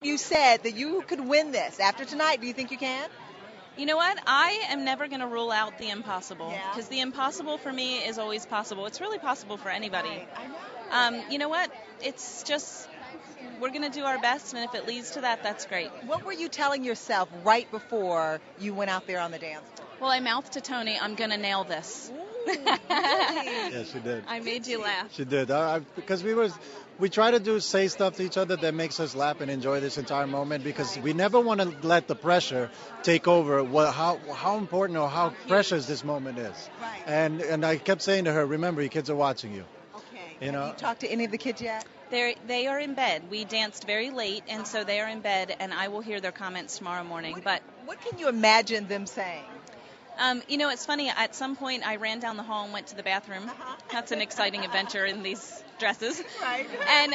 You said that you could win this. After tonight, do you think you can? You know what? I am never going to rule out the impossible Yeah. because the impossible for me is always possible. It's really possible for anybody. Right. I know. You know what? It's just, we're going to do our best, and if it leads to that, that's great. What were you telling yourself right before you went out there on the dance floor? Well, I mouthed to Tony, I'm going to nail this. Ooh, really? Yeah, she did. I made you laugh. She did. Because we try to say stuff to each other that makes us laugh and enjoy this entire moment because we never want to let the pressure take over how important or how precious this moment is. Right. And I kept saying to her, remember, your kids are watching you. Okay. You know? Have you talked to any of the kids yet? They are in bed. We danced very late, and so they are in bed, and I will hear their comments tomorrow morning. But What can you imagine them saying? It's funny. At some point, I ran down the hall and went to the bathroom. That's an exciting adventure in these dresses. Right. And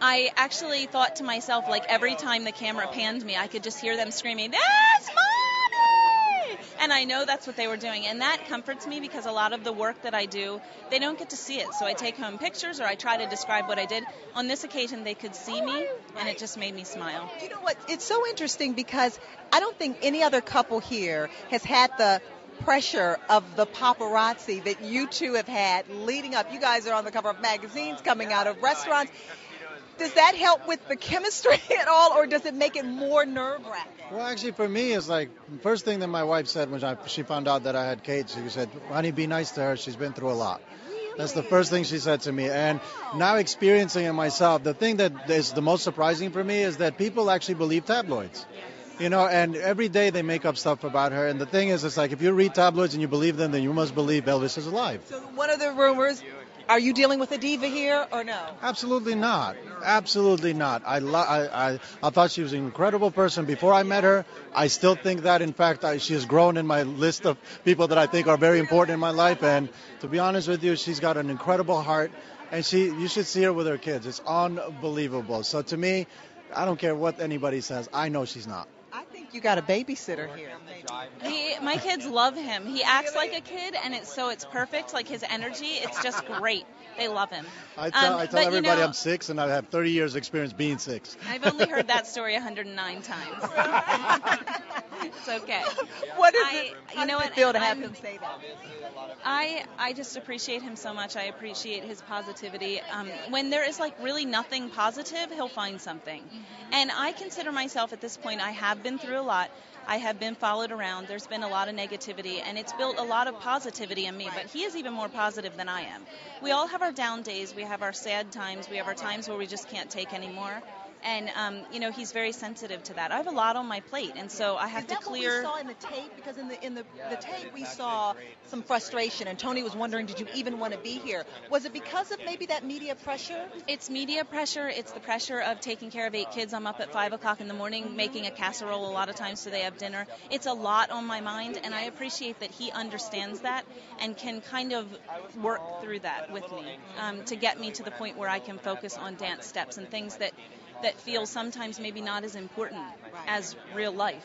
I actually thought to myself, like every time the camera panned me, I could just hear them screaming, "That's mommy!" And I know that's what they were doing, and that comforts me because a lot of the work that I do, they don't get to see it. So I take home pictures or I try to describe what I did. On this occasion, they could see me, and it just made me smile. You know what? It's so interesting because I don't think any other couple here has had the pressure of the paparazzi that you two have had leading up. You guys are on the cover of magazines, coming out of restaurants. Does that help with the chemistry at all, or does it make it more nerve-wracking? Well, actually, for me, it's like first thing that my wife said when she found out that I had Kate, she said, honey, be nice to her. She's been through a lot. That's the first thing she said to me. And now experiencing it myself, the thing that is the most surprising for me is that people actually believe tabloids. And every day they make up stuff about her. And the thing is, it's like if you read tabloids and you believe them, then you must believe Elvis is alive. So one of the rumors, are you dealing with a diva here or no? Absolutely not. Absolutely not. I thought she was an incredible person before I met her. I still think that. In fact, she has grown in my list of people that I think are very important in my life. And to be honest with you, she's got an incredible heart. And you should see her with her kids. It's unbelievable. So to me, I don't care what anybody says. I know she's not. I think you got a babysitter here. My kids love him. He acts like a kid, and it's perfect. Like his energy, it's just great. They love him. I tell everybody I'm 6, and I have 30 years experience being 6. I've only heard that story 109 times. It's okay. What is it? How does it feel to have him say that? I just appreciate him so much. I appreciate his positivity. When there is like really nothing positive, he'll find something. And I consider myself at this point, I have been through a lot. I have been followed around. There's been a lot of negativity, and it's built a lot of positivity in me, but he is even more positive than I am. We all have our down days. We have our sad times. We have our times where we just can't take anymore. And, he's very sensitive to that. I have a lot on my plate, and so I have to clear. Is that what we saw in the tape? Because in the tape we saw some frustration, and Tony was wondering, did you even want to be here? Was it because of maybe that media pressure? It's media pressure. It's the pressure of taking care of 8 kids. I'm up at 5 o'clock in the morning making a casserole a lot of times so they have dinner. It's a lot on my mind, and I appreciate that he understands that and can kind of work through that with me to get me to the point where I can focus on dance steps and things that feel sometimes maybe not as important as real life.